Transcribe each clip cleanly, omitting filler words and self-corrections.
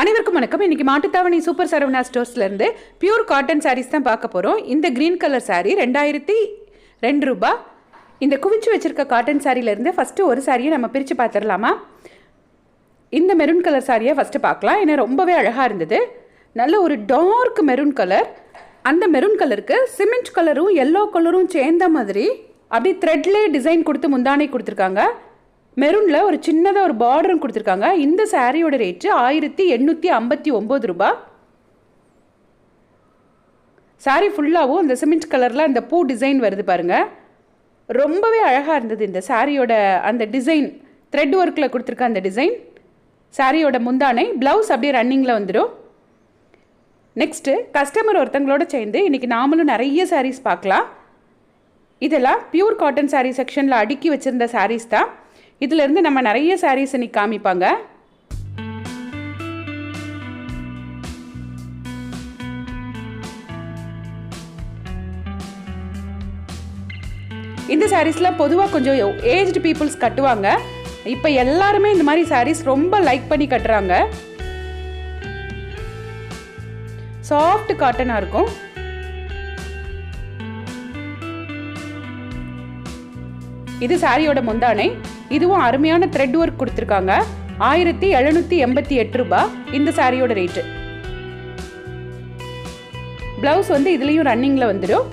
அனைவருக்கும் வணக்கம். இன்னைக்கு மாட்டுத்தாவணி சூப்பர் சரவணா ஸ்டோர்ஸ்லேருந்து பியூர் காட்டன் சாரீஸ் தான் பார்க்க போகிறோம். இந்த க்ரீன் கலர் சாரீ 2002 ரூபாய். இந்த குவிச்சு வச்சுருக்க காட்டன் சாரியிலேருந்து ஃபஸ்ட்டு ஒரு சாரியை நம்ம பிரித்து பார்த்துடலாமா? இந்த மெரூன் கலர் சாரியை ஃபஸ்ட்டு பார்க்கலாம். ஏன்னா ரொம்பவே அழகாக இருந்தது. நல்ல ஒரு டார்க் மெரூன் கலர். அந்த மெரூன் கலருக்கு சிமெண்ட் கலரும் எல்லோ கலரும் சேர்ந்த மாதிரி அப்படி த்ரெட்லேயே டிசைன் கொடுத்து முந்தானை கொடுத்துருக்காங்க. மெரூனில் ஒரு சின்னதாக ஒரு பார்டரும் கொடுத்துருக்காங்க. இந்த சாரியோட ரேட்டு 1859 ரூபாய். சாரி ஃபுல்லாகவும் அந்த சிமெண்ட் கலரில் அந்த பூ டிசைன் வருது பாருங்கள். ரொம்பவே அழகாக இருந்தது இந்த சாரியோட அந்த டிசைன். த்ரெட் ஒர்க்கில் கொடுத்துருக்க அந்த டிசைன். சாரியோட முந்தானை ப்ளவுஸ் அப்படியே ரன்னிங்கில் வந்துடும். நெக்ஸ்ட்டு கஸ்டமர் ஒருத்தங்களோட சேர்ந்து இன்றைக்கி நாமளும் நிறைய சாரீஸ் பார்க்கலாம். இதெல்லாம் பியூர் காட்டன் சாரீ செக்ஷனில் அடுக்கி வச்சுருந்த சாரீஸ் தான். இதிலிருந்து நம்ம நிறைய சாரீஸ் இன்னைக்கு காமிப்பாங்க. இந்த சாரீஸ்லாம் பொதுவாக கொஞ்சம் ஏஜ்டு பீப்புள்ஸ் கட்டுவாங்க. இப்போ எல்லாருமே இந்த மாதிரி சாரீஸ் ரொம்ப லைக் பண்ணி கட்டுறாங்க. சாஃப்ட் காட்டனாக இருக்கும். இது சாரியோட முந்தானை. இதுவும் அருமையான த்ரெட் ஒர்க் கொடுத்துருக்காங்க. 1788 ரூபாய் இந்த சாரியோட ரேட்டு. பிளவுஸ் வந்து இதுலேயும் ரன்னிங்கில் வந்துடும்.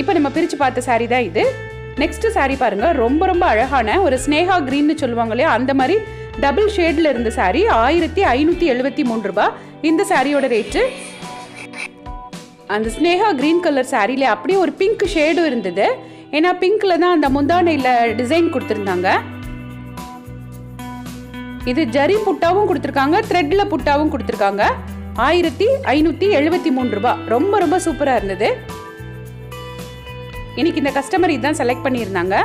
இப்போ நம்ம பிரித்து பார்த்த சாரி தான் இது. நெக்ஸ்ட் சாரி பாருங்க. ரொம்ப ரொம்ப அழகான ஒரு ஸ்னேகா கிரீன்னு சொல்லுவாங்க இல்லையா, அந்த மாதிரி டபுள் ஷேடில் இருந்த சாரி 1573 ரூபாய் இந்த சாரியோட ரேட்டு. அந்த ஸ்னேகா கிரீன் கலர் சாரியில் அப்படியே ஒரு பிங்க் ஷேடும் இருந்தது. ஏன்னா பிங்க்ல தான் அந்த முந்தானையில் டிசைன் கொடுத்துருந்தாங்க. இது ஜரி புட்டாவும் கொடுத்துருக்காங்க, த்ரெட்ல புட்டாவும் கொடுத்துருக்காங்க. 1573 ரூபாய். ரொம்ப ரொம்ப சூப்பராக இருந்தது. இன்னைக்கு இந்த கஸ்டமர் இதுதான் செலக்ட் பண்ணியிருந்தாங்க.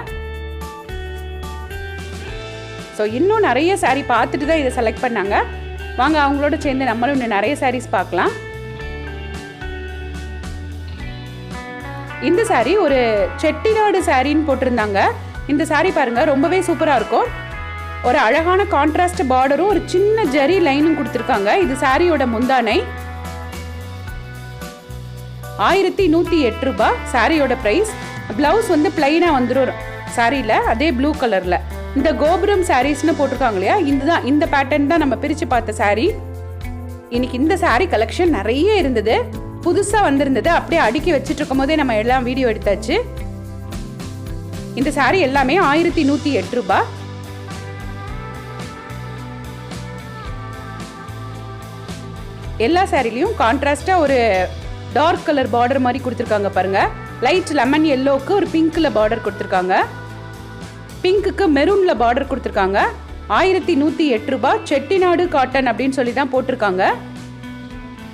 ஸோ இன்னும் நிறைய சாரீ பார்த்துட்டு தான் இதை செலக்ட் பண்ணாங்க. வாங்க அவங்களோட சேர்ந்து நம்மளும் இன்னும் நிறைய சாரீஸ் பார்க்கலாம். இந்த சாரீ ஒரு செட்டிநாடு சாரின்னு போட்டிருந்தாங்க. இந்த சாரீ பாருங்க ரொம்பவே சூப்பராக இருக்கும். ஒரு அழகான கான்ட்ராஸ்ட் பார்டரும் ஒரு சின்ன ஜரி லைனும் கொடுத்துருக்காங்க. இது சாரியோட முந்தானை. 1108 ரூபாய் சாரியோட ப்ரைஸ். பிளவுஸ் வந்து பிளைனாக வந்துடும் சாரியில், அதே ப்ளூ கலரில். இந்த கோபுரம் சாரீஸ்னு போட்டிருக்காங்க இல்லையா, இந்த பேட்டர்ன் தான் நம்ம பிரித்து பார்த்த சாரீ. இன்னைக்கு இந்த சாரீ கலெக்ஷன் நிறைய இருந்தது. புதுசாக வந்திருந்தது. அப்படியே அடுக்கி வச்சுட்டு இருக்கும் போதே நம்ம எல்லாம் வீடியோ எடுத்தாச்சு. இந்த சாரீ எல்லாமே 1108 ரூபாய். எல்லா சாரிலையும் கான்ட்ராஸ்டாக ஒரு டார்க் கலர் பார்டர் மாதிரி கொடுத்துருக்காங்க பாருங்க. லைட் லெமன் எல்லோவுக்கு ஒரு பிங்க்கில் பார்டர் கொடுத்துருக்காங்க. பிங்க்குக்கு மெரூனில் பார்டர் கொடுத்துருக்காங்க. 1108 ரூபாய். செட்டிநாடு காட்டன் அப்படின்னு சொல்லி தான் போட்டிருக்காங்க.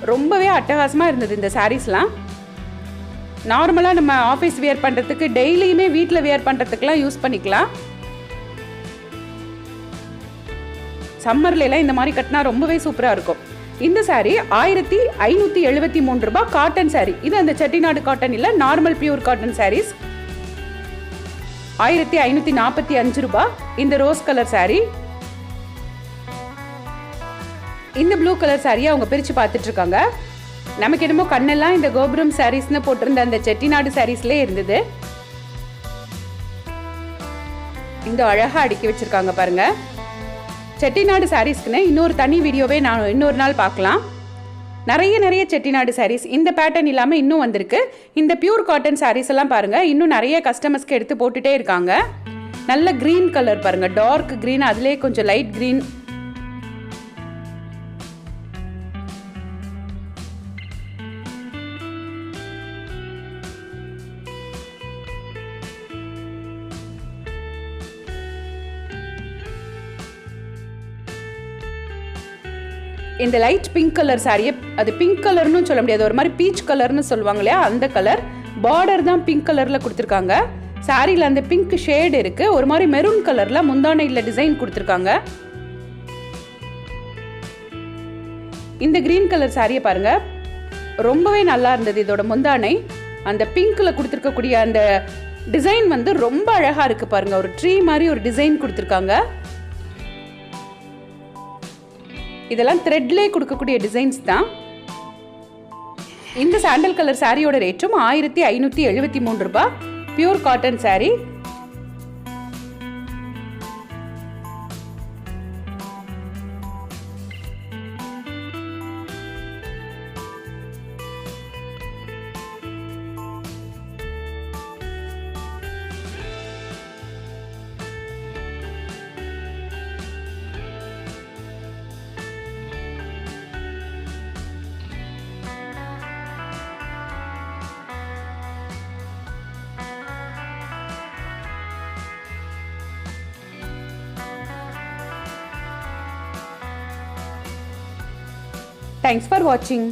ரொம்பவே அட்டகாசமாக இருந்தது இந்த சாரீஸ்லாம். நார்மலாக நம்ம ஆஃபீஸ் வியர் பண்ணுறதுக்கு, டெய்லியுமே வீட்டில் வியர் பண்ணுறதுக்குலாம் யூஸ் பண்ணிக்கலாம். சம்மர்லாம் இந்த மாதிரி கட்டினா ரொம்பவே சூப்பராக இருக்கும். இந்த சாரீ 1573 ரூபாய் காட்டன் சாரீ. இது அந்த செட்டிநாடு காட்டன் இல்லை, நார்மல் பியூர் காட்டன் சாரீஸ். 1545 ரூபாய் இந்த ரோஸ் கலர் சாரீ. இந்த ப்ளூ கலர் சாரியை அவங்க பிரித்து பார்த்துட்டு இருக்காங்க. நமக்கு என்னமோ கண்ணெல்லாம் இந்த கோபுரம் சாரீஸ்னு போட்டிருந்த அந்த செட்டிநாடு சாரீஸ்லேயே இருந்தது. இந்த அழகாக அடுக்கி வச்சிருக்காங்க பாருங்க. செட்டிநாடு சாரீஸ்க்குன்னு இன்னொரு தனி வீடியோவே நான் இன்னொரு நாள் பார்க்கலாம். நிறைய செட்டிநாடு சாரீஸ் இந்த பேட்டர்ன் இல்லாமல் இன்னும் வந்திருக்கு. இந்த பியூர் காட்டன் சாரீஸ் எல்லாம் பாருங்க, இன்னும் நிறைய கஸ்டமர்ஸ்க்கு எடுத்து போட்டுட்டே இருக்காங்க. நல்ல கிரீன் கலர் பாருங்க, டார்க் கிரீன், அதுலேயே கொஞ்சம் லைட் கிரீன். இந்த லைட் பிங்க் கலர் சாரியை, அது பிங்க் கலர்னு சொல்ல முடியாது, ஒரு மாதிரி பீச் கலர்னு சொல்லுவாங்க இல்லையா, அந்த கலர். பார்டர் தான் பிங்க் கலரில் கொடுத்துருக்காங்க. சாரியில் அந்த பிங்க் ஷேடு இருக்குது. ஒரு மாதிரி மெரூன் கலரில் முந்தானையில் டிசைன் கொடுத்துருக்காங்க. இந்த கிரீன் கலர் சாரியை பாருங்க, ரொம்பவே நல்லா இருந்தது. இதோட முந்தானை அந்த பிங்க்கில் கொடுத்துருக்கக்கூடிய அந்த டிசைன் வந்து ரொம்ப அழகாக இருக்குது பாருங்கள். ஒரு ட்ரீ மாதிரி ஒரு டிசைன் கொடுத்துருக்காங்க. இதெல்லாம் த்ரெட்லேயே கொடுக்கக்கூடிய டிசைன்ஸ் தான். இந்த சாண்டல் கலர் சாரியோட ரேட்டும் 1573 ரூபாய். Pure cotton sorry. Thanks for watching.